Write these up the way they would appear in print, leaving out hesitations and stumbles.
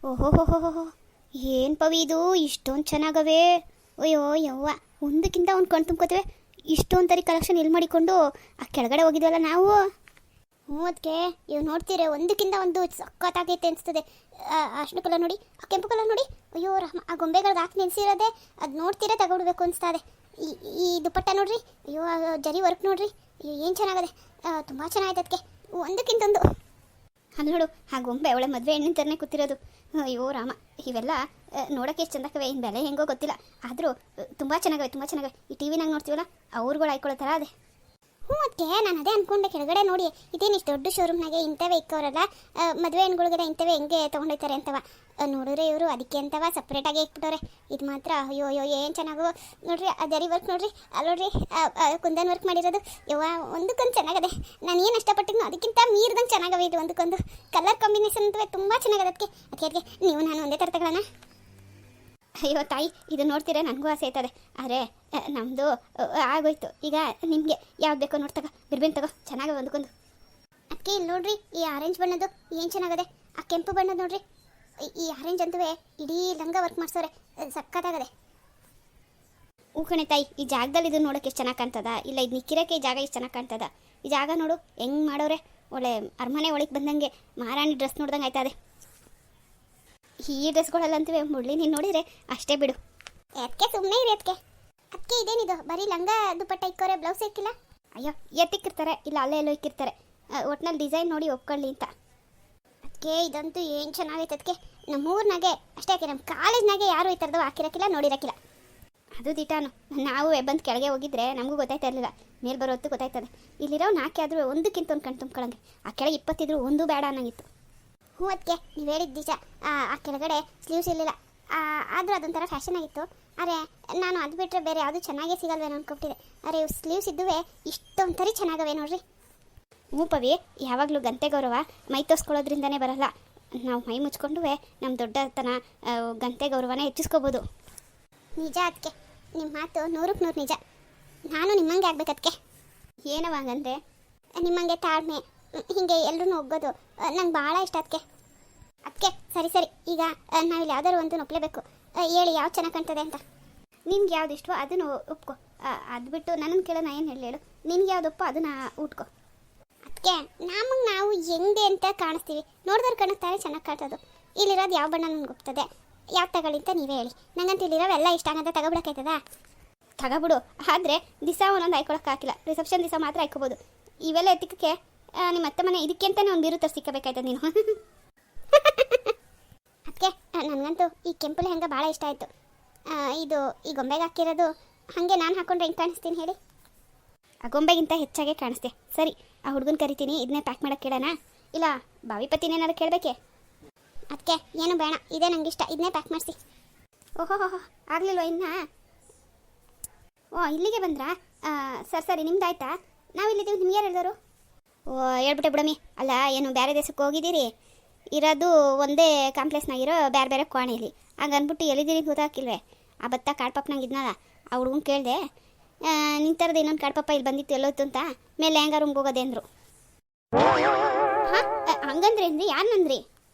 ಓಹೋಹೋಹೋ, ಏನು ಪವಿ ಇದು ಇಷ್ಟೊಂದು ಚೆನ್ನಾಗವೆ. ಅಯ್ಯೋ ಯವ್ವ, ಒಂದಕ್ಕಿಂತ ಒಂದು ಕಣ್ ತುಂಬ್ಕೋತೇವೆ. ಇಷ್ಟೊಂದು ತರಿ ಕಲೆಕ್ಷನ್ ಎಲ್ಲಿ ಮಾಡಿಕೊಂಡು ಆ ಕೆಳಗಡೆ ಹೋಗಿದ್ವಲ್ಲ ನಾವು. ಅದಕ್ಕೆ ಇವು ನೋಡ್ತೀರ, ಒಂದಕ್ಕಿಂತ ಒಂದು ಸಖತ್ತಾಗೈತೆ ಅನಿಸ್ತದೆ. ಅರ್ಶಿನ ಕಲರ್ ನೋಡಿ, ಆ ಕೆಂಪು ಕಲರ್ ನೋಡಿ. ಅಯ್ಯೋ ರಾಮ, ಆ ಗೊಂಬೆಗಳಿಗೆ ಹಾಕಿ ನೆನೆಸಿರೋದೆ ಅದು ನೋಡ್ತೀರಾ ತಗೊಳ್ಬೇಕು ಅನಿಸ್ತಾ ಇದೆ. ಈ ದುಪ್ಪಟ್ಟ ನೋಡ್ರಿ, ಅಯ್ಯೋ ಜರಿ ವರ್ಕ್ ನೋಡ್ರಿ, ಅಯ್ಯೋ ಏನು ಚೆನ್ನಾಗದೆ, ತುಂಬ ಚೆನ್ನಾಗಿದೆ. ಅದಕ್ಕೆ ಒಂದಕ್ಕಿಂತೊಂದು. ಅಲ್ಲಿ ನೋಡು, ಆ ಗೊಂಬೆ ಅವಳೆ ಮದುವೆ ಹೆಣ್ಣಿನ ಥರನೇ ಕೂತಿರೋದು. ಅಯ್ಯೋ ರಾಮ, ಇವೆಲ್ಲ ನೋಡೋಕ್ಕೆ ಎಷ್ಟು ಚಂದಕ್ಕವೆ. ಇನ್ನು ಬೆಲೆ ಹೆಂಗೋ ಗೊತ್ತಿಲ್ಲ, ಆದರೂ ತುಂಬ ಚೆನ್ನಾಗವೆ, ತುಂಬ ಚೆನ್ನಾಗವೆ. ಈ ಟಿ ವಿನಾಗ ನೋಡ್ತೀವಲ್ಲ, ಅವ್ರುಗಳು ಆಯ್ಕೊಳ್ಳೋ ಥರ ಅದೇ. ಅದಕ್ಕೆ ನಾನು ಅದೇ ಅಂದ್ಕೊಂಡೆ, ಕೆಳಗಡೆ ನೋಡಿ ಇದೇನು ಇಷ್ಟು ದೊಡ್ಡ ಶೋರೂಮ್ನಾಗೆ ಇಂಥವೇ ಇಕ್ಕವರಲ್ಲ, ಮದುವೆ ಹೆಣ್ಗಳಿಗೆಲ್ಲ ಇಂಥವೇ ಹೆಂಗೆ ತೊಗೊಂಡೋಯ್ತಾರೆ ಅಂತವ. ನೋಡಿದ್ರೆ ಇವರು ಅದಕ್ಕೆ ಅಂತವ ಸಪ್ರೇಟಾಗಿ ಇಕ್ಬಿಟ್ಟವ್ರೆ. ಇದು ಮಾತ್ರ ಅಯ್ಯೋ ಅಯ್ಯೋ ಏನು ಚೆನ್ನಾಗೋ ನೋಡ್ರಿ. ಆ ಜರಿ ವರ್ಕ್ ನೋಡ್ರಿ, ಅಲ್ಲಿ ನೋಡ್ರಿ ಕುಂದನ್ ವರ್ಕ್ ಮಾಡಿರೋದು. ಯವ್ವ, ಒಂದಕ್ಕೊಂದು ಚೆನ್ನಾಗದೆ. ನಾನು ಏನು ಇಷ್ಟಪಟ್ಟಿದ್ನೋ ಅದಕ್ಕಿಂತ ಮೀರ್ದಂಗೆ ಚೆನ್ನಾಗವೆ. ಇದು ಒಂದಕ್ಕೊಂದು ಕಲರ್ ಕಾಂಬಿನೇಷನ್ ಅಂತವೇ ತುಂಬ ಚೆನ್ನಾಗದೆ. ಅದಕ್ಕೆ ನೀವು ನಾನು ಒಂದೇ ಥರ ತಗೊಳ್ಳೋಣ. ಅಯ್ಯೋ ತಾಯಿ, ಇದು ನೋಡ್ತೀರಾ ನನಗೂ ಆಸೆ ಆಯ್ತದೆ, ಆದರೆ ನಮ್ಮದು ಆಗೋಯ್ತು. ಈಗ ನಿಮಗೆ ಯಾವ್ದು ಬೇಕೋ ನೋಡಿ ತಗೋ, ಬಿರ್ಬೇನ್ ತಗೋ, ಚೆನ್ನಾಗವೆ ಒಂದಕ್ಕೊಂದು. ಅದಕ್ಕೆ ಇಲ್ಲಿ ನೋಡ್ರಿ, ಈ ಆರೆಂಜ್ ಬಣ್ಣದ್ದು ಏನು ಚೆನ್ನಾಗದೆ. ಆ ಕೆಂಪು ಬಣ್ಣದ್ದು ನೋಡ್ರಿ, ಈ ಆರೆಂಜ್ ಅಂತವೇ ಇಡೀ ಲಂಗ ವರ್ಕ್ ಮಾಡಿಸೋರೆ, ಸಕ್ಕತ್ತಾಗದೆ. ಕಣೆ ತಾಯಿ, ಈ ಜಾಗದಲ್ಲಿ ಇದು ನೋಡೋಕೆ ಎಷ್ಟು ಚೆನ್ನಾಗಿ ಕಾಣ್ತದ, ಇಲ್ಲ ಇದು ನಿಕ್ಕಿರೋಕ್ಕೆ ಈ ಜಾಗ ಎಷ್ಟು ಚೆನ್ನಾಗಿ ಕಾಣ್ತದ. ಈ ಜಾಗ ನೋಡು ಹೆಂಗೆ ಮಾಡೋರೆ, ಒಳ್ಳೆ ಅರಮನೆ ಒಳಗೆ ಬಂದಂಗೆ ಮಹಾರಾಣಿ ಡ್ರೆಸ್ ನೋಡ್ದಂಗೆ ಆಯ್ತದೆ. ಈ ಡ್ರೆಸ್ಗಳಲ್ಲಂತವೇ ಮುರಳಿ ನೀನು ನೋಡಿದರೆ ಅಷ್ಟೇ ಬಿಡು. ಅದಕ್ಕೆ ಸುಮ್ಮನೆ ಇರಿ. ಅದಕ್ಕೆ ಇದೇನಿದು ಬರೀ ಲಂಗ ದುಪ್ಪಟ್ಟ ಇಕ್ಕೋರೆ, ಬ್ಲೌಸ್ ಇಕ್ಕಿಲ್ಲ. ಅಯ್ಯೋ, ಎತ್ತಿಕ್ಕಿರ್ತಾರೆ, ಇಲ್ಲ ಅಲ್ಲೇ ಎಲ್ಲೋ ಇಕ್ಕಿರ್ತಾರೆ. ಒಟ್ನಲ್ಲಿ ಡಿಸೈನ್ ನೋಡಿ ಒಪ್ಕೊಳ್ಳಿ ಅಂತ. ಅದಕ್ಕೆ ಇದಂತೂ ಏನು ಚೆನ್ನಾಗೈತೆ. ಅದಕ್ಕೆ ನಮ್ಮೂರಿನಾಗೆ ಅಷ್ಟೇ ಹಾಕಿ, ನಮ್ಮ ಕಾಲೇಜ್ನಾಗೆ ಯಾರು ಈ ಥರದ್ದು ಹಾಕಿರಕ್ಕಿಲ್ಲ, ನೋಡಿರಕ್ಕಿಲ್ಲ. ಅದು ದಿಟಾನು ನಾವು ಬಂದು ಕೆಳಗೆ ಹೋಗಿದ್ರೆ ನಮಗೂ ಗೊತ್ತಾಯ್ತಾ ಇರಲಿಲ್ಲ, ಮೇಲೆ ಬರೋ ಹೊತ್ತು ಗೊತ್ತಾಯ್ತದೆ. ಇಲ್ಲಿರೋ ನಾಕೆ ಆದರೂ ಒಂದಕ್ಕಿಂತ ಒಂದು ಕಣ್ ತುಂಬ್ಕೊಳ್ಳಂಗೆ. ಆ ಕೆಳಗೆ 20 ಇದ್ರೂ ಒಂದು ಬೇಡ ಅನ್ನಂಗಿತ್ತು. ಅದಕ್ಕೆ ನೀವು ಹೇಳಿದ ದಿವಸ ಆ ಕೆಳಗಡೆ ಸ್ಲೀವ್ಸ್ ಇರಲಿಲ್ಲ, ಆದರೂ ಅದೊಂಥರ ಫ್ಯಾಷನ್ ಆಗಿತ್ತು. ಆದರೆ ನಾನು ಅದು ಬಿಟ್ಟರೆ ಬೇರೆ ಯಾವುದು ಚೆನ್ನಾಗೇ ಸಿಗಲ್ವೇನೋ ಅಂದ್ಕೊಟ್ಟಿದ್ದೆ. ಆದರೆ ಇವು ಸ್ಲೀವ್ಸ್ ಇದ್ದುವೆ ಇಷ್ಟೊಂಥರ ಚೆನ್ನಾಗವೆ ನೋಡ್ರಿ. ಪವಿ, ಯಾವಾಗಲೂ ಗಂತೆ ಗೌರವ ಮೈ ತೋರಿಸ್ಕೊಳ್ಳೋದ್ರಿಂದನೇ ಬರಲ್ಲ. ನಾವು ಮೈ ಮುಚ್ಕೊಂಡು ನಮ್ಮ ದೊಡ್ಡತನ ಗಂತೆ ಗೌರವನ ಹೆಚ್ಚಿಸ್ಕೋಬೋದು. ನಿಜ. ಅದಕ್ಕೆ ನಿಮ್ಮ ಮಾತು 100ಕ್ಕೆ 100 ನಿಜ. ನಾನು ನಿಮ್ಮಂಗೆ ಆಗ್ಬೇಕದಕ್ಕೆ. ಏನವ ಹಂಗಂದ್ರೆ, ನಿಮ್ಮಂಗೆ ತಾಳ್ಮೆ, ಹೀಗೆ ಎಲ್ಲರೂ ಹೋಗೋದು ನಂಗೆ ಭಾಳ ಇಷ್ಟ. ಅದಕ್ಕೆ ಸರಿ ಈಗ ನಾವಿಲ್ಲಿ ಯಾವ್ದಾದ್ರು ಒಂದು ಒಪ್ಪಲೇಬೇಕು. ಹೇಳಿ ಯಾವ್ದು ಚೆನ್ನಾಗಿ ಕಾಣ್ತದೆ ಅಂತ. ನಿಮ್ಗೆ ಯಾವ್ದು ಇಷ್ಟವೋ ಅದನ್ನು ಒಪ್ಕೊ. ಅದು ಬಿಟ್ಟು ನನ್ನನ್ನು ಕೇಳೋಣ ಏನು ಹೇಳು. ನಿನ್ಗೆ ಯಾವ್ದು ಒಪ್ಪೋ ಅದನ್ನು ಉಟ್ಕೊ. ಅದಕ್ಕೆ ನಮಗೆ ನಾವು ಹೆಂಗೆ ಅಂತ ಕಾಣಿಸ್ತೀವಿ, ನೋಡಿದ್ರೆ ಕಾಣಿಸ್ತಾರೆ ಚೆನ್ನಾಗಿ ಕಾಣ್ತದೆ. ಇಲ್ಲಿರೋದು ಯಾವ ಬಣ್ಣ ನನಗೆ ಒಪ್ತದೆ, ಯಾವ್ದು ತಗೊಳ್ಳಿ ಅಂತ ನೀವೇ ಹೇಳಿ. ನಂಗಂತ ಇಲ್ಲಿರೋವೆಲ್ಲ ಇಷ್ಟ ಆಗಂತ ತಗೊಬಿಡೋಕ್ಕಾಯ್ತದ? ತಗೊಬಿಡು. ಆದರೆ ದಿವಸ ಒಂದೊಂದು ಹಾಕೊಳ್ಳೋಕೆ ಹಾಕಿಲ್ಲ, ರಿಸೆಪ್ಷನ್ ದಿವಸ ಮಾತ್ರ ಹಾಕೋಬೋದು. ಇವೆಲ್ಲ ಎತ್ತಿಕಕ್ಕೆ ನಿಮ್ಮ ಅತ್ತೆ ಮನೆ ಇದಕ್ಕೆ ಅಂತಲೇ ಒಂದು ಬೀರು ತರಿಸಿಕ್ಕಬೇಕಾಯ್ತದ ನೀನು. ಅದಕ್ಕೆ ನನಗಂತೂ ಈ ಕೆಂಪು ಲೆಹಂಗ ಭಾಳ ಇಷ್ಟ ಆಯಿತು. ಇದು ಈ ಗೊಂಬೆಗೆ ಹಾಕಿರೋದು ಹಾಗೆ ನಾನು ಹಾಕೊಂಡ್ರೆ ಹೆಂಗೆ ಕಾಣಿಸ್ತೀನಿ ಹೇಳಿ? ಆ ಗೊಂಬೆಗಿಂತ ಹೆಚ್ಚಾಗೆ ಕಾಣಿಸ್ತೆ. ಸರಿ, ಆ ಹುಡುಗನ ಕರಿತೀನಿ, ಇದನ್ನೇ ಪ್ಯಾಕ್ ಮಾಡೋಕ್ಕೆ ಕೇಳೋಣ, ಇಲ್ಲ ಬಾವಿಪತಿನೇನಾದ್ರು ಕೇಳಬೇಕೆ? ಅದಕ್ಕೆ ಏನು ಬೇಡ, ಇದೇ ನಂಗೆ ಇಷ್ಟ, ಇದನ್ನೇ ಪ್ಯಾಕ್ ಮಾಡಿಸಿ. ಓಹೋ ಆಗಲಿಲ್ವ ಇನ್ನು? ಇಲ್ಲಿಗೆ ಬಂದ್ರಾ? ಸರಿ ನಿಮ್ದಾಯ್ತಾ? ನಾವಿಲ್ಲಿದ್ದೀವಿ, ನಿಮ್ಗೆ ಯಾರು ಹೇಳಿದವರು? ಹೇಳ್ಬಿಟ್ಟೆ ಬಿಡಮ್ಮಿ. ಅಲ್ಲ, ಏನು ಬೇರೆ ದೇಶಕ್ಕೆ ಹೋಗಿದ್ದೀರಿ? ಇರೋದು ಒಂದೇ ಕಾಂಪ್ಲೆಕ್ಸ್ನಾಗಿರೋ ಬೇರೆ ಬೇರೆ ಕೋಣೆಯಲ್ಲಿ. ಹಂಗೆ ಅಂದ್ಬಿಟ್ಟು ಎಲ್ಲಿದ್ದೀರಿ ಗೊತ್ತಾಗಿಲ್ವೇ? ಆ ಬತ್ತ ಕಾಡ್ಪಪ್ಪನಂಗೆ ಇದ್ನಲ್ಲ, ಆ ಹುಡುಗನ ಕೇಳಿದೆ, ನಿಂತರದ್ದು ಇನ್ನೊಂದು ಕಾಡ್ಪಪ್ಪ ಇಲ್ಲಿ ಬಂದಿತ್ತು ಎಲ್ಲೋಯ್ತು ಅಂತ. ಮೇಲೆ ಹೆಂಗ ರೂಮ್ಗೆ ಹೋಗೋದೆ ಅಂದರು. ಹಾಂ, ಹಂಗಂದ್ರಿ ಅಂದ್ರಿ? ಯಾರನ್ನಂದ್ರಿ?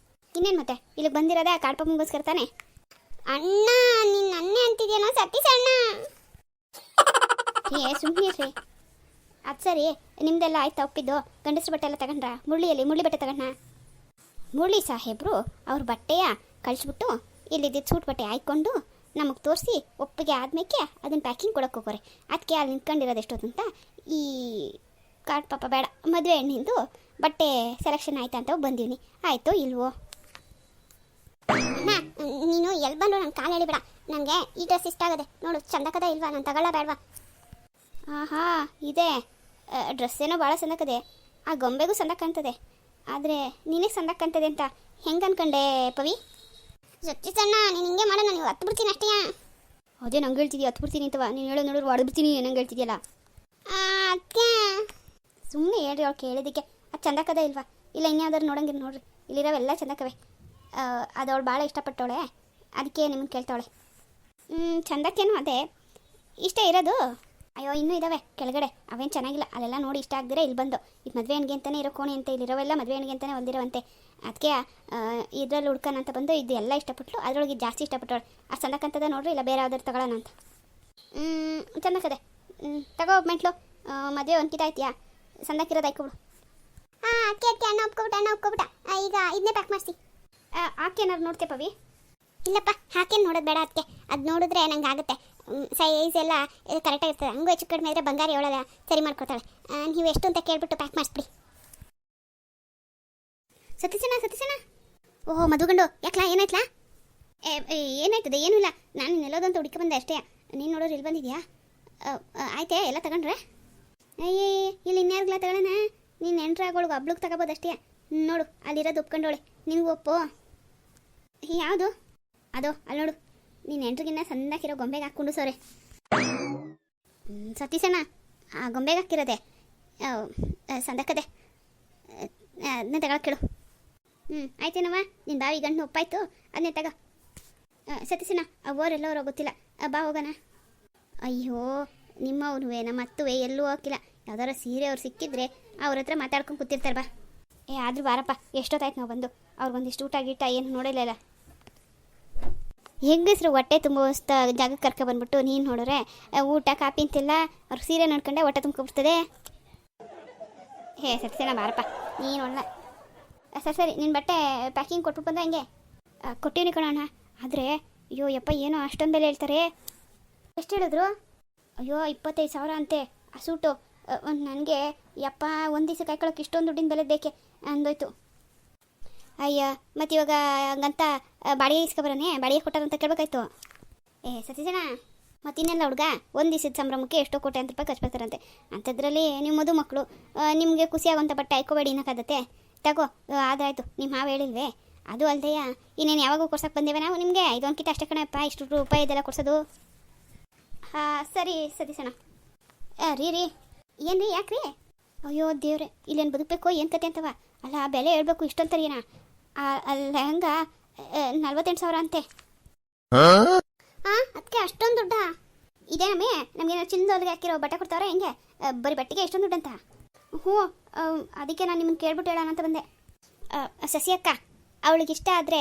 ಇನ್ನೇನು ಮತ್ತೆ ಇಲ್ಲಿಗೆ ಬಂದಿರೋದೆ ಆ ಕಾಡ್ಪಪ್ಪನಿಗೋಸ್ಕರ ತಾನೆ? ಅಣ್ಣ, ನಿನ್ನ ಅಣ್ಣೆ ಅಂತಿದ್ಯೇನೋ ಸತೀಶ್ ಅಣ್ಣ. ಸುಮ್ಮನೆ ರೀ. ಅದು ಸರಿ, ನಿಮ್ದೆಲ್ಲ ಆಯ್ತಾ ಒಪ್ಪಿದ್ದು? ಗಂಡಸ್ರ ಬಟ್ಟೆ ಎಲ್ಲ ತಗೊಂಡ್ರಾ? ಮುರಳಿ ಬಟ್ಟೆ ತಗೊಂಡ? ಮುರಳಿ ಸಾಹೇಬರು ಅವ್ರ ಬಟ್ಟೆಯ ಕಳಿಸ್ಬಿಟ್ಟು ಇಲ್ಲಿದ್ದಿದ್ದು ಸೂಟ್ ಬಟ್ಟೆ ಹಾಕ್ಕೊಂಡು ನಮಗೆ ತೋರಿಸಿ ಒಪ್ಪಿಗೆ ಆದ್ಮೇಲೆ ಅದನ್ನು ಪ್ಯಾಕಿಂಗ್ ಕೊಡೋಕೆ ಹೋಗೋರೆ. ಅದಕ್ಕೆ ಅಲ್ಲಿ ನಿಂತ್ಕೊಂಡಿರೋದು ಎಷ್ಟೊತ್ತು ಅಂತ ಈ ಕಾರ್ಡ್ ಪಾಪ ಬೇಡ, ಮದುವೆ ಹೆಣ್ಣಿಂದು ಬಟ್ಟೆ ಸೆಲೆಕ್ಷನ್ ಆಯ್ತಾ ಅಂತ ಬಂದೀನಿ. ಆಯಿತೋ ಇಲ್ವೋ? ನೀನು ಎಲ್ಲಿ ಬಂದು ನನ್ನ ಕಾಲು ಹೇಳಿಬೇಡ. ನನಗೆ ಈ ಡ್ರೆಸ್ ಇಷ್ಟ ಆಗದೆ ನೋಡು, ಚಂದಕದ ಇಲ್ವಾ? ನಾನು ತಗೊಳ್ಳ ಬೇಡವಾ? ಆಹಾ, ಇದೆ ಡ್ರೆಸ್ ಏನೋ ಭಾಳ ಸಂದಕ್ಕದೆ, ಆ ಗೊಂಬೆಗೂ ಸಂದಕ್ಕೆ ಕಾಣ್ತದೆ. ಆದರೆ ನಿನಗೆ ಸಂದಕ್ಕೆ ಕಾಣ್ತದೆ ಅಂತ ಹೆಂಗೆ ಅನ್ಕೊಂಡೆ ಪವಿ? ಸಣ್ಣ ನೀನು ಹಿಂಗೆ ಮಾಡೋಣ, ನೀವು ಹತ್ತು ಬಿಡ್ತೀನಿ ಅಷ್ಟೇ. ಅದೇ ನಂಗೆ ಹೇಳ್ತಿದ್ದೀಯ ಹತ್ತು ಬಿಡ್ತೀನಿ ಅಂತವ? ನೀನು ಹೇಳೋ ನೋಡಿದ್ರು ಹೊಡೆದ್ಬಿಡ್ತೀನಿ ನಂಗೆ ಹೇಳ್ತಿದ್ಯಲ್ಲ. ಅದಕ್ಕೆ ಸುಮ್ಮನೆ ಹೇಳ್ರಿ, ಅವ್ಳು ಕೇಳಿದ್ದಕ್ಕೆ. ಅದು ಚಂದಕ್ಕದ ಇಲ್ವಾ? ಇಲ್ಲ ಇನ್ಯಾವ್ದಾದ್ರು ನೋಡಂಗಿಲ್ಲ ನೋಡ್ರಿ, ಇಲ್ಲಿರೋವೆಲ್ಲ ಚಂದಕ್ಕವೆ. ಅದು ಅವಳು ಭಾಳ ಇಷ್ಟಪಟ್ಟವಳೆ, ಅದಕ್ಕೆ ನಿಮ್ಮನ್ನು ಕೇಳ್ತಾವಳೆ. ಚಂದಕ್ಕೇನು ಅದೇ ಇಷ್ಟ ಇರೋದು. ಅಯ್ಯೋ ಇನ್ನೂ ಇದ್ದಾವೆ ಕೆಳಗಡೆ, ಅವೇನು ಚೆನ್ನಾಗಿಲ್ಲ. ಅಲ್ಲೆಲ್ಲ ನೋಡಿ ಇಷ್ಟ ಆಗದಿರ ಇಲ್ಲಿ ಬಂದು ಇದು ಮದುವೆ ಹೆಣ್ಗೆ ಅಂತಲೇ ಇರೋ ಕೋಣೆ ಅಂತ. ಇಲ್ಲಿರೋವೆಲ್ಲ ಮದುವೆ ಹೆಣ್ಗೆ ಅಂತಲೇ ಹೊಂದಿರೋವಂತೆ. ಅದಕ್ಕೆ ಇದರಲ್ಲಿ ಹುಡ್ಕೋಣ ಅಂತ ಬಂದು ಇದು ಎಲ್ಲ ಇಷ್ಟಪಟ್ಲು, ಅದರೊಳಗೆ ಜಾಸ್ತಿ ಇಷ್ಟಪಟ್ಟವಳು. ಅದು ಸಂದಕ್ಕಂತದ ನೋಡ್ರಿ, ಇಲ್ಲ ಬೇರೆ ಯಾವ್ದಾರು ತಗೊಳ್ಳೋಣ ಅಂತ. ಚೆನ್ನಕ್ಕದೆ ತಗೋ ಮೆಂಟ್ಲು. ಮದುವೆ ಒಂದ್ಕಿತ ಆಯ್ತೀಯಾ, ಸಂದಕ್ಕಿರೋದು ಆಯ್ಕೊಬಿಡು. ಹಾಂ ಅಕ್ಕೆ ಅಕ್ಕೆ ಅಣ್ಣ ಒಪ್ಕೊಬಿಟ್ಟ. ಈಗ ಇದನ್ನೇ ಪ್ಯಾಕ್ ಮಾಡಿಸಿ. ಆಕೆ ಏನಾದ್ರು ನೋಡ್ತೆ ಪವಿ? ಇಲ್ಲಪ್ಪ, ಹಾಕೇನು ನೋಡೋದು ಬೇಡ ಅದಕ್ಕೆ. ಅದು ನೋಡಿದ್ರೆ ನಂಗೆ ಆಗುತ್ತೆ. ಸೈಜ್ ಎಲ್ಲ ಕರೆಕ್ಟಾಗಿರ್ತದೆ. ಹಂಗೂ ಹೆಚ್ಚು ಕಡಿಮೆ ಇದ್ದರೆ ಬಂಗಾರ ಹೇಳೋಲ್ಲ, ಸರಿ ಮಾಡ್ಕೊತಾಳೆ. ನೀವು ಎಷ್ಟು ಅಂತ ಕೇಳ್ಬಿಟ್ಟು ಪ್ಯಾಕ್ ಮಾಡಿಸ್ಬಿಡಿ. ಸತೀಸಣ್ಣ ಓಹೋ ಮಧುಗಂಡು, ಯಾಕ್ಲಾ ಏನಾಯ್ತಲಾ? ಏನಾಯ್ತದೆ? ಏನೂ ಇಲ್ಲ, ನಾನು ನೆಲ್ಲೋದು ಅಂತ ಹುಡುಕಿ ಬಂದೆ ಅಷ್ಟೇ. ನೀನು ನೋಡೋರು ಇಲ್ಲಿ ಬಂದಿದ್ಯಾ? ಆಯ್ತೇ ಎಲ್ಲ ತಗೊಂಡ್ರೆ? ಅಯ್ಯೇ ಇಲ್ಲಿ ಇನ್ಯಾರಿಗೆಲ್ಲ ತಗೊಳ್ಳೋಣ? ನೀನು ಎಂಟ್ರಾಗೋಳ್ಗೆ ಹಬ್ಳಕ್ಕೆ ತಗೋಬೋದಷ್ಟೇ. ನೋಡು ಅಲ್ಲಿರೋದು ಒಪ್ಕೊಂಡೋಳೆ, ನಿನಗೂ ಒಪ್ಪು. ಯಾವುದು? ಅದು ಅಲ್ಲಿ ನೋಡು, ನೀನು ಎಂಟ್ರಿಗಿನ್ನ ಸಣ್ಣಕ್ಕಿರೋ ಗೊಂಬೆಗೆ ಹಾಕ್ಕೊಂಡು ಸೋರೆ. ಸತೀಸಣ್ಣ, ಆ ಗೊಂಬೆಗೆ ಹಾಕಿರೋದೆ ಸಂದಕ್ಕದೆ, ಅದನ್ನೇ ತಗೊಳಕ್ಕೆ ಕೇಳು. ಆಯ್ತೇನವ, ನಿನ್ನ ಬಾವಿ ಗಂಟು ಒಪ್ಪಾಯ್ತು, ಅದನ್ನೇ ತಗೋ. ಸತೀಸಣ್ಣ, ಅವರೆಲ್ಲವರೋ ಗೊತ್ತಿಲ್ಲ, ಬಾ ಹೋಗೋಣ. ಅಯ್ಯೋ ನಿಮ್ಮವನುವೆ ನಮ್ಮ ಅತ್ತುವೆ ಎಲ್ಲೂ ಹೋಗಿಲ್ಲ. ಯಾವ್ದಾರ ಸೀರೆ ಅವ್ರು ಸಿಕ್ಕಿದ್ರೆ ಅವ್ರ ಹತ್ರ ಮಾತಾಡ್ಕೊಂಡು ಕೂತಿರ್ತಾರೆ. ಬಾ ಆದರೂ ಬಾರಪ್ಪ, ಎಷ್ಟೊತ್ತಾಯ್ತು ನಾವು ಬಂದು. ಅವ್ರಿಗೊಂದಿಷ್ಟು ಊಟ ಗೀಟ ಏನು ನೋಡಿಲ್ಲ. ಹೆಂಗಸ್ರು ಹೊಟ್ಟೆ ತುಂಬ ಜಾಗಕ್ಕೆ ಕರ್ಕೊಬಂದ್ಬಿಟ್ಟು ನೀನು ನೋಡಿದ್ರೆ ಊಟ ಕಾಪಿ ಅಂತಿಲ್ಲ, ಅವ್ರಿಗೆ ಸೀರೆ ನೋಡ್ಕೊಂಡೆ ಹೊಟ್ಟೆ ತುಂಬ್ಕೊಬಿಡ್ತದೆ. ಸತ್ಯನ ಬಾರಪ್ಪ, ನೀನು ಒಳ್ಳೆ ಸರಿ ನಿನ್ನ ಬಟ್ಟೆ ಪ್ಯಾಕಿಂಗ್ ಕೊಟ್ಬಿಟ್ಟು ಬಂದ ಹಂಗೆ ಕೊಟ್ಟಿವ್ನಿ ಕಣೋಣ. ಆದರೆ ಅಯ್ಯೋ ಯಪ್ಪ, ಏನೋ ಅಷ್ಟೊಂದು ಬೆಲೆ ಹೇಳ್ತಾರೆ. ಎಷ್ಟು ಹೇಳಿದ್ರು? ಅಯ್ಯೋ 25,000 ಅಂತೆ ಆ ಸೂಟು. ನನಗೆ ಯಪ್ಪ ಒಂದು ದಿವಸ ಕಾಯ್ಕೊಳ್ಳೋಕೆ ಇಷ್ಟೊಂದು ದುಡ್ಡಿನ ಬೆಲೆ ಬೇಕೆ ಅಂದೋಯ್ತು. ಅಯ್ಯ ಮತ್ತು ಇವಾಗ ಹಂಗಂತ ಬಾಡಿಗೆ ಇಸ್ಕೊಬರೋನೆ, ಬಾಡಿಗೆ ಕೊಟ್ಟಾರಂತ ಕೇಳಬೇಕಾಯ್ತು. ಸತೀಸಣ್ಣ, ಮತ್ತು ಇನ್ನೆಲ್ಲ ಹುಡುಗ ಒಂದು ದಿವಸದ ಸಂಭ್ರಮಕ್ಕೆ ಎಷ್ಟೋ ಕೋಟಿ ಅಂತ ರೂಪಾಯಿ ಖರ್ಚು ಬರ್ತಾರಂತೆ. ಅಂಥದ್ರಲ್ಲಿ ನೀವು ಮದು ಮಕ್ಕಳು, ನಿಮಗೆ ಖುಷಿಯಾಗುವಂಥ ಬಟ್ಟೆ ಆಯ್ಕೋಬೇಡಿ ಅನ್ನೋಕ್ಕಾಗತ್ತೆ. ತಗೋ ಆದಾಯ್ತು, ನಿಮ್ಮ ಮಾವು ಹೇಳಿಲ್ವೇ? ಅದು ಅಲ್ಲದೆಯ ಇನ್ನೇನು ಯಾವಾಗೂ ಕೊಡ್ಸೋಕೆ ಬಂದೇವೆ ನಾವು ನಿಮಗೆ. ಇದೊಂದು ಕಿಟ ಅಷ್ಟೇ ಕಣಪ್ಪ, ಇಷ್ಟು ರೂಪಾಯಿ ಇದೆಲ್ಲ ಕೊಡ್ಸೋದು. ಸರಿ ಸತೀಸಣ್ಣ. ರೀ ಏನು ರೀ, ಯಾಕ್ರಿ? ಅಯ್ಯೋ ದೇವ್ರೆ, ಇಲ್ಲೇನು ಬದುಕಬೇಕೋ ಏನು ಕತೆ ಅಂತವ. ಅಲ್ಲ ಬೆಲೆ ಹೇಳ್ಬೇಕು ಇಷ್ಟೊಂತರಿಯೇನ? ಅಲ್ಲ ಹಂಗ 48,000 ಅಂತೆ. ಅದಕ್ಕೆ ಅಷ್ಟೊಂದು ದುಡ್ಡ? ಇದೇ ನಮಗೇನೋ ಚಿನ್ನದೊಳಗೆ ಹಾಕಿರೋ ಬಟ್ಟೆ ಕೊಡ್ತಾವ್ರೆ ಹೆಂಗೆ? ಬರೀ ಬಟ್ಟೆಗೆ ಎಷ್ಟೊಂದು ದುಡ್ಡು ಅಂತ? ಹ್ಞೂ, ಅದಕ್ಕೆ ನಾನು ನಿಮ್ಮನ್ನು ಕೇಳ್ಬಿಟ್ಟು ಹೇಳೋಣ ಅಂತ ಬಂದೆ. ಸಸಿ ಅಕ್ಕ, ಅವಳಿಗೆ ಇಷ್ಟ ಆದರೆ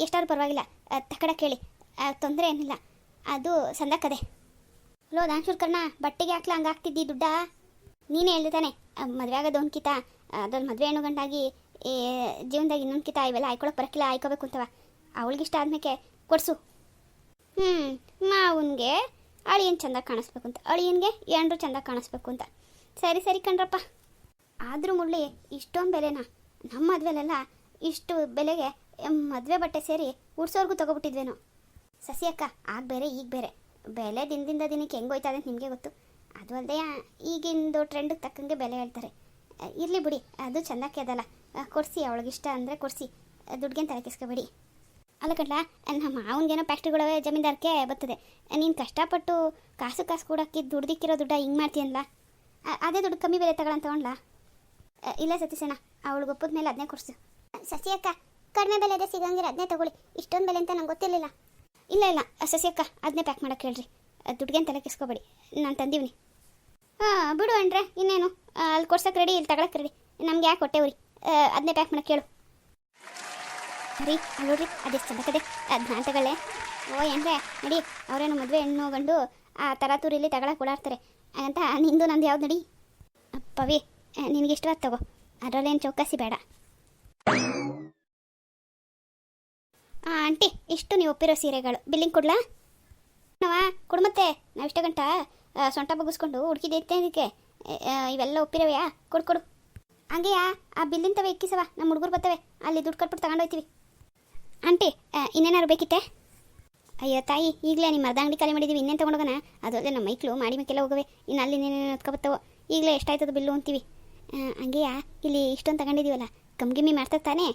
ಎಷ್ಟಾದ್ರೂ ಪರವಾಗಿಲ್ಲ, ತಕಡ ಕೇಳಿ, ತೊಂದರೆ ಏನಿಲ್ಲ. ಅದು ಸಂದಕ್ಕದೆ. ಲೋ ದಾನ್ಶೂರ್ಕರ್ಣ, ಬಟ್ಟೆಗೆ ಹಾಕ್ಲ ಹಂಗೆ ಆಗ್ತಿದ್ದಿ ದುಡ್ಡ? ನೀನೇ ಹೇಳ್ದೆ ತಾನೆ ಮದುವೆ ಆಗೋದು ಒಂದು ಕಿತ, ಅದ್ರಲ್ಲಿ ಮದುವೆ ಹೆಣ್ಣು ಗಂಟಾಗಿ ಜೀವನದಾಗ ಇನ್ನೊಂದು ಕಿತ ಇವೆಲ್ಲ ಆಯ್ಕೊಳಕ್ಕೆ ಬರೋಕ್ಕಿಲ್ಲ, ಆಯ್ಕೋಬೇಕು ಅಂತವ. ಅವಳಿಗಿಷ್ಟ ಆದ್ಮೇಲೆ ಕೊಡಿಸು. ಮಾವನ್ಗೆ ಅಳಿಯನ್ ಚೆಂದ ಕಾಣಿಸ್ಬೇಕು ಅಂತ, ಅಳಿಯನ್ಗೆ ಎಂಡ್ರು ಚೆಂದ ಕಾಣಿಸ್ಬೇಕು ಅಂತ. ಸರಿ ಕಣ್ರಪ್ಪ. ಆದರೂ ಮುಳ್ಳಿ ಇಷ್ಟೊಂದು ಬೆಲೆನಾ? ನಮ್ಮ ಮದುವೆಲೆಲ್ಲ ಇಷ್ಟು ಬೆಲೆಗೆ ಮದುವೆ ಬಟ್ಟೆ ಸೇರಿ ಉಡ್ಸೋರ್ಗೂ ತೊಗೊಬಿಟ್ಟಿದ್ವೇನೋ. ಸಸಿ ಅಕ್ಕ, ಆಗ ಬೇರೆ ಈಗ ಬೇರೆ, ಬೆಲೆ ದಿನದಿಂದ ದಿನಕ್ಕೆ ಹೆಂಗೆ ಹೋಯ್ತಾ ಅಂತ ನಿಮಗೆ ಗೊತ್ತು. ಅದು ಅಲ್ಲದೆ ಈಗಿಂದು ಟ್ರೆಂಡಿಗೆ ತಕ್ಕಂಗೆ ಬೆಲೆ ಹೇಳ್ತಾರೆ. ಇರಲಿ ಬಿಡಿ, ಅದು ಚೆಂದಕ್ಕೆ ಅದಲ್ಲ. ಕೊಡಿಸಿ, ಅವಳಿಗಿಷ್ಟ ಅಂದರೆ ಕೊಡಿಸಿ, ದುಡ್ಗೇನು ತಲೆ ಕೆಸ್ಕೊಬೇಡಿ. ಅಲ್ಲ ಕಡ್ಲ, ನಮ್ಮ ಮಾವನಿಗೇನೋ ಫ್ಯಾಕ್ಟ್ರಿಗಳವೆ, ಜಮೀನ್ದಾರಕ್ಕೆ ಬರ್ತದೆ. ನೀನು ಕಷ್ಟಪಟ್ಟು ಕಾಸು ಕೊಡೋಕ್ಕೆ ದುಡ್ದಿಕ್ಕಿರೋ ದುಡ್ಡ ಹಿಂಗೆ ಮಾಡ್ತೀಯಲ್ಲ, ಅದೇ ದುಡ್ಡು ಕಮ್ಮಿ ಬೆಲೆ ತಗೊಳ್ಳೋಣ ತಗೊಂಡ್ಲಾ? ಇಲ್ಲ ಸತೀಸಣ್ಣ, ಅವಳಿಗೆ ಒಪ್ಪದ ಮೇಲೆ ಅದನ್ನೇ ಕೊಡಿಸು. ಸಸಿ ಅಕ್ಕ, ಕಡಿಮೆ ಬೆಲೆ ಅದೇ ಸಿಗಂಗಿರ ಅದನ್ನೇ ತಗೊಳ್ಳಿ, ಇಷ್ಟೊಂದು ಬೆಲೆ ಅಂತ ನಂಗೆ ಗೊತ್ತಿರಲಿಲ್ಲ. ಇಲ್ಲ ಸಸಿ ಅಕ್ಕ, ಅದನ್ನೇ ಪ್ಯಾಕ್ ಮಾಡೋಕ್ಕೆ ಹೇಳ್ರಿ, ದುಡ್ಗೇನು ತಲೆ ಕೆಸ್ಕೊಬೇಡಿ, ನಾನು ತಂದೀವ್ನಿ. ಬಿಡು ಅಣ್ರೆ, ಇನ್ನೇನು ಅಲ್ಲಿ ಕೊಡ್ಸೋಕೆ ರೆಡಿ, ಇಲ್ಲಿ ತಗೊಳಕ್ಕೆ ರೆಡಿ, ನಮ್ಗೆ ಯಾಕೆ ಹೊಟ್ಟೆವ್ರಿ, ಅದನ್ನೇ ಪ್ಯಾಕ್ ಮಾಡೋಕ್ಕೆ ಹೇಳು. ರೀ ಅಲ್ಲಿ ನೋಡ್ರಿ, ಅದೆಷ್ಟು ಚಂದಕ್ಕದೆ, ಅದು ನಾನು ತಗೊಳ್ಳೆ. ಏನ್ರೆ ನಡಿ, ಅವರೇನು ಮದುವೆ ಹೆಣ್ಣು ಗಂಡು ಆ ತರಾತೂರಿಲಿ ತಗೊಳಕ್ಕೆ ಓಡಾಡ್ತಾರೆ ಅಂತ. ನಿಂದು ನಂದು ಯಾವ್ದು ನಡಿ ಪವಿ, ನಿನಗೆ ಇಷ್ಟವಾದ ತಗೋ, ಅದರಲ್ಲೇನು ಚೌಕಾಸಿ ಬೇಡ. ಆಂಟಿ, ಇಷ್ಟು ನೀವು ಒಪ್ಪಿರೋ ಸೀರೆಗಳು ಬಿಲ್ಲಿಂಗ್ ಕೊಡ್ಲಾ? ಕೊಡು ಮತ್ತೆ, ನಾವು ಇಷ್ಟ ಗಂಟ ಸೊಂಟ ಬಗ್ಗಿಸ್ಕೊಂಡು ಹುಡುಕಿದೈತೆ ಅದಕ್ಕೆ. ಇವೆಲ್ಲ ಒಪ್ಪಿರವೆಯಾ? ಕೊಡು. ಹಂಗೆಯಾ ಆ ಬಿಲ್ಲಿನ ತವೆ ಇಕ್ಕಿಸವ, ನಮ್ಮ ಹುಡುಗರು ಬರ್ತವೆ, ಅಲ್ಲಿ ದುಡ್ಡು ಕಟ್ಬಿಟ್ಟು ತಗೊಂಡೋಯ್ತೀವಿ. ಆಂಟಿ, ಇನ್ನೇನಾದ್ರು ಬೇಕಿತ್ತೆ? ಅಯ್ಯೋ ತಾಯಿ, ಈಗಲೇ ನಿಮ್ಮ ಅರ್ಧ ಅಂಗಡಿ ಖಾಲಿ ಮಾಡಿದ್ದೀವಿ, ಇನ್ನೇನು ತೊಗೊಂಡೋಗೋಣ? ಅದಲ್ಲದೆ ನಮ್ಮ ಮೈಕ್ಳು ಮಾಡಿ ಮೇಕೆಲ್ಲ ಹೋಗವೆ, ಇನ್ನು ಅಲ್ಲಿ ಇನ್ನೇನೇನು ಹೊತ್ಕೊಬತ್ತವೋ, ಈಗಲೇ ಎಷ್ಟಾಯ್ತದ ಬಿಲ್ಲು ಅಂತೀವಿ. ಹಂಗೆಯಾ, ಇಲ್ಲಿ ಇಷ್ಟೊಂದು ತಗೊಂಡಿದ್ದೀವಲ್ಲ, ಕಮ್ಗಿಮ್ಮಿ ಮಾಡ್ತದೆ ತಾನೇ?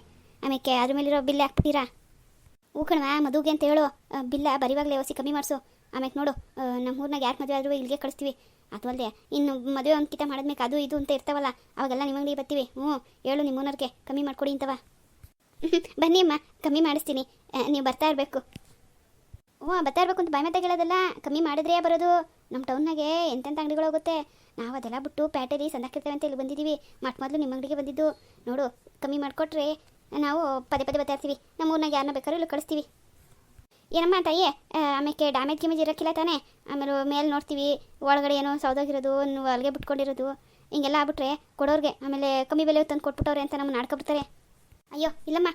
ಆಮೇಲೆ ಅದ್ರ ಮೇಲಿರೋ ಬಿಲ್ ಹಾಕ್ಬಿಟ್ಟಿರಾ? ಕಣವಾ, ಮದುವೆ ಅಂತ ಹೇಳು, ಬಿಲ್ಲ ಬರಿವಾಗಲೇ ಹೊಸಿ ಕಮ್ಮಿ ಮಾಡಿಸು. ಆಮೇಲೆ ನೋಡು, ನಮ್ಮ ಊರ್ನಾಗ ಯಾರು ಮದುವೆ ಆದರೂ ಇಲ್ಲಿಗೆ ಕಳಿಸ್ತೀವಿ. ಅದು ಅಲ್ಲದೆ ಇನ್ನು ಮದುವೆ ಒಂದು ಕಿತ ಮಾಡಿದ್ಮೇಲೆ ಅದು ಇದು ಅಂತ ಇರ್ತಾವಲ್ಲ, ಅವಾಗೆಲ್ಲ ನಿಮ್ಮ ಅಂಗಡಿಗೆ ಬರ್ತೀವಿ. ಹೇಳು ನಿಮ್ಮ ಓನರ್ಗೆ ಕಮ್ಮಿ ಮಾಡಿಕೊಡಿ ಅಂತವ. ಬನ್ನಿ ಅಮ್ಮ, ಕಮ್ಮಿ ಮಾಡಿಸ್ತೀನಿ, ನೀವು ಬರ್ತಾ ಇರಬೇಕು. ಬರ್ತಾ ಇರಬೇಕು ಅಂತ ಬಾಯಿ ಮಾತಾಗ ಹೇಳೋದಲ್ಲ, ಕಮ್ಮಿ ಮಾಡಿದ್ರೇ ಬರೋದು. ನಮ್ಮ ಟೌನ್ನಾಗೆ ಎಂತೆಂಥ ಅಂಗಡಿಗಳು ಹೋಗುತ್ತೆ, ನಾವು ಅದೆಲ್ಲ ಬಿಟ್ಟು ಪ್ಯಾಟೇರಿ ಸಂದಾಕಿರ್ತೇವೆ ಅಂತ ಇಲ್ಲಿ ಬಂದಿದ್ದೀವಿ. ಮೊದಲು ನಿಮ್ಮ ಅಂಗಡಿಗೆ ಬಂದಿದ್ದು. ನೋಡು, ಕಮ್ಮಿ ಮಾಡಿಕೊಟ್ರೆ ನಾವು ಪದೇ ಪದೇ ಬರ್ತಾ ಇರ್ತೀವಿ. ನಮ್ಮ ಊರ್ನಾಗ ಯಾರನ್ನ ಬೇಕಾದ್ರೂ ಇಲ್ಲಿ ಕಳಿಸ್ತೀವಿ. ಏನಮ್ಮ ತಾಯಿ, ಆಮೇಲೆ ಡ್ಯಾಮೇಜ್ ಗಿಮೇಜ್ ಇರೋಕ್ಕಿಲ್ಲ ತಾನೇ? ಆಮೇಲೆ ಮೇಲೆ ನೋಡ್ತೀವಿ ಒಳಗಡೆ ಏನೋ ಸೌದೋಗಿರೋದು, ಅಲ್ಲಿಗೆ ಬಿಟ್ಕೊಂಡಿರೋದು ಹಿಂಗೆಲ್ಲ ಆಗ್ಬಿಟ್ರೆ ಕೊಡೋರಿಗೆ ಆಮೇಲೆ ಕಮ್ಮಿ ಬೆಲೆ ತಂದು ಕೊಟ್ಬಿಟ್ಟವ್ರೆ ಅಂತ ನಮ್ಮ ನಾಡ್ಕೊಬಿಡ್ತಾರೆ. ಅಯ್ಯೋ ಇಲ್ಲಮ್ಮ,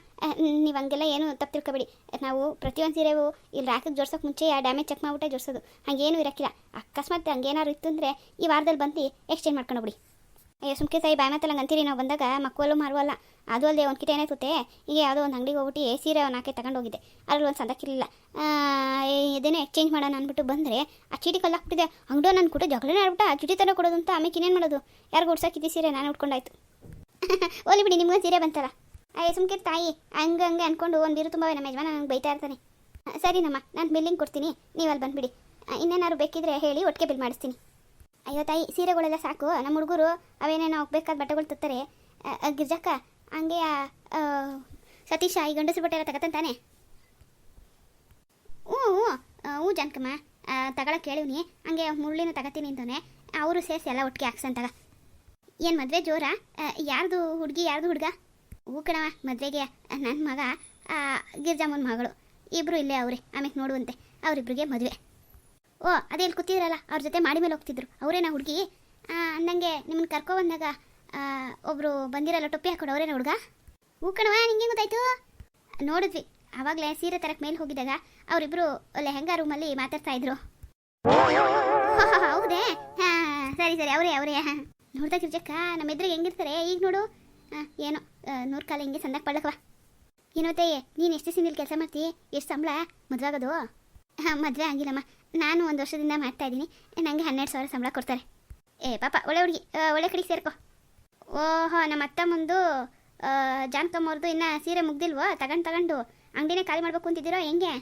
ನೀವು ಹಂಗೆಲ್ಲ ಏನು ತಪ್ಪು ತಿಳ್ಕೊಬೇಡಿ. ನಾವು ಪ್ರತಿಯೊಂದು ಸೀರೆವು ಇಲ್ಲಿ ರಾಕಿಗೆ ಜೋಡ್ಸೋಕೆ ಮುಂಚೆ ಆ ಡ್ಯಾಮೇಜ್ ಚೆಕ್ ಮಾಡಿಬಿಟ್ಟೆ ಜೋಡಿಸೋದು. ಹಾಗೇನೂ ಇರೋಕ್ಕಿಲ್ಲ. ಅಕಸ್ಮಾತ್ ಹಂಗೇನಾದ್ರು ಇತ್ತು ಅಂದರೆ ಈ ವಾರದಲ್ಲಿ ಬಂದು ಎಕ್ಸ್ಚೇಂಜ್ ಮಾಡ್ಕೊಂಡು ಬಿಡಿ. ಅಯ್ಯೋ ಸುಮ್ಕೆ ತಾಯಿ, ಬಾಯ್ ಮಾತಲ್ಲ ಹಂಗೆ ಅಂತೀರಿ. ನಾವು ಬಂದಾಗ ಮಕ್ಕಳು ಮಾರುವಲ್ಲ. ಅದು ಅಲ್ಲದೆ ಒಂದು ಕಿಟ ಏನಾಯ್ತುತ್ತೆ, ಈಗ ಯಾವುದೋ ಒಂದು ಅಂಗಡಿಗೆ ಹೋಗ್ಬಿಟ್ಟು ಸೀರೆ ನಾಲ್ಕೇ ತಗೊಂಡು ಹೋಗಿದ್ದೆ. ಅದ್ರಲ್ಲಿ ಒಂದು ಸಂದಕ್ಕಿರಲಿಲ್ಲ. ಇದೇನೋ ಎಕ್ಸ್ಚೇಂಜ್ ಮಾಡೋಣ ಅಂದ್ಬಿಟ್ಟು ಬಂದರೆ ಆ ಚೀಟಿ ಕಲ್ಲಾಕ್ಬಿಟ್ಟಿದೆ. ಅಂಗಡಿ ನಾನು ಕೂಡ ಜಗಳನೇ ಆಡ್ಬಿಟ್ಟು ಆ ಚೀಟಿ ತಂದು ಕೊಡೋದು ಅಂತ. ಆಮೇಲೆ ಇನ್ನೇನು ಮಾಡೋದು, ಯಾರಿಗೂ ಉಡ್ಸೋಕಿದ್ದಿ ಸೀರೆ ನಾನು ಉಟ್ಕೊಂಡಾಯ್ತು. ಓಲಿ ಬಿಡಿ, ನಿಮ್ಗೆ ಸೀರೆ ಬಂತಲ್ಲ. ಅಯ್ಯೋ ಸುಮ್ಕೆ ತಾಯಿ, ಹಂಗೆ ಅಂದ್ಕೊಂಡು ಒಂದು ಬೀರು ತುಂಬ ನಮ್ಮ ಯಜಮಾನ ನನಗೆ ಬೈತಾ ಇರ್ತಾನೆ. ಸರಿನಮ್ಮ, ನಾನು ಬಿಲ್ಲಿಂಗ್ ಕೊಡ್ತೀನಿ, ನೀವು ಅಲ್ಲಿ ಬಂದುಬಿಡಿ. ಇನ್ನೇನಾದ್ರು ಬೇಕಿದ್ರೆ ಹೇಳಿ, ಒಟ್ಟಿಗೆ ಬಿಲ್ ಮಾಡಿಸ್ತೀನಿ. ಅಯ್ಯೋ ತಾಯಿ, ಸೀರೆಗಳೆಲ್ಲ ಸಾಕು. ನಮ್ಮ ಹುಡುಗರು ಅವೇನೇನೋ ಹೋಗ್ಬೇಕಾದ ಬಟ್ಟೆಗಳು ತರ್ತಾರೆ. ಗಿರ್ಜಕ್ಕ ಹಂಗೆ ಸತೀಶ ಈ ಗಂಡಸ್ರ ಬಟ್ಟೆ ಎಲ್ಲ ತಗತ್ತಾನೆ. ಹ್ಞೂ ಜಾನಕಮ್ಮ, ತಗೊಳಕ್ಕೆ ಕೇಳಿವ್ನಿ. ಹಂಗೆ ಮುರುಳಿನ ತಗೋತೀನಿ ಅಂತಾನೆ. ಅವರು ಸೇರಿಸಿ ಎಲ್ಲ ಒಟ್ಟಿಗೆ ಹಾಕ್ಸಂತಾಗ. ಏನು ಮದುವೆ ಜೋರ? ಯಾರ್ದು ಹುಡುಗಿ ಯಾರ್ದು ಹುಡುಗ? ಹೂ ಕಣವ, ಮದುವೆಗೆ ನನ್ನ ಮಗ ಗಿರ್ಜಾಮನ್ ಮಗಳು ಇಬ್ಬರು ಇಲ್ಲೇ ಅವ್ರೆ. ಆಮೇಲೆ ನೋಡುವಂತೆ ಅವರಿಬ್ಬರಿಗೆ ಮದುವೆ. ಓ ಅದೇ ಇಲ್ಲಿ ಕೂತಿದ್ರಲ್ಲ, ಅವ್ರ ಜೊತೆ ಮಾಡಿ ಮೇಲೆ ಹೋಗ್ತಿದ್ರು ಅವರೇನಾ ಹುಡುಗಿ? ಅಂದಂಗೆ ನಿಮ್ಮನ್ನ ಕರ್ಕೊಬಂದಾಗ ಒಬ್ಬರು ಬಂದಿರಲ್ಲ ಟೊಪ್ಪಿ ಹಾಕೊಂಡು ಅವರೇನಾ ಹುಡುಗ? ಹೂ ಕಣವ, ನಿಂಗೆ ಗೊತ್ತಾಯ್ತು? ನೋಡಿದ್ವಿ ಆವಾಗಲೇ ಸೀರೆ ತರಕ್ಕೆ ಮೇಲೆ ಹೋಗಿದ್ದಾಗ ಅವರಿಬ್ಬರು ಲೆಹಂಗಾ ರೂಮಲ್ಲಿ ಮಾತಾಡ್ತಾ ಇದ್ರು. ಹೌದೇ? ಹಾಂ ಸರಿ ಸರಿ, ಅವರೇ ನೋಡ್ತಾ ಗಿರ್ಜಕ್ಕ ನಮ್ಮ ಎದುರಿಗೆ ಹೆಂಗಿರ್ತಾರೆ ಈಗ ನೋಡು. ಏನೋ 100 ಕಾಲ ಹಿಂಗೆ ಸಂದಕ್ಕೆ ಪಡ್ಲಕ್ಕವ. ಏನೋತಯ್ಯ, ನೀನು ಎಷ್ಟು ದಿನದಲ್ಲಿ ಕೆಲಸ ಮಾಡ್ತೀವಿ? ಎಷ್ಟು ಸಂಬಳ? ಮದುವೆ ಆಗೋದು? ಹಾಂ ಮದುವೆ ಆಗಿಲ್ಲಮ್ಮ, ನಾನು 1 ವರ್ಷದಿಂದ ಮಾಡ್ತಾಯಿದ್ದೀನಿ. ನನಗೆ 12,000 ಸಂಬಳ ಕೊಡ್ತಾರೆ. ಪಾಪ ಒಳ್ಳೆ ಹುಡುಗಿ, ಒಳ್ಳೆ ಕಡೆಗೆ ಸೇರ್ಕೊ. ಓಹೋ, ನಮ್ಮ ಅತ್ತ ಮುಂದು ಜಾನ್ಕಮ್ಮವ್ರದ್ದು ಇನ್ನೂ ಸೀರೆ ಮುಗ್ದಿಲ್ವೋ? ತಗೊಂಡು ಅಂಗಡಿನೇ ಖಾಲಿ ಮಾಡಬೇಕು ಅಂತಿದ್ದೀರೋ ಹೆಂಗೆ?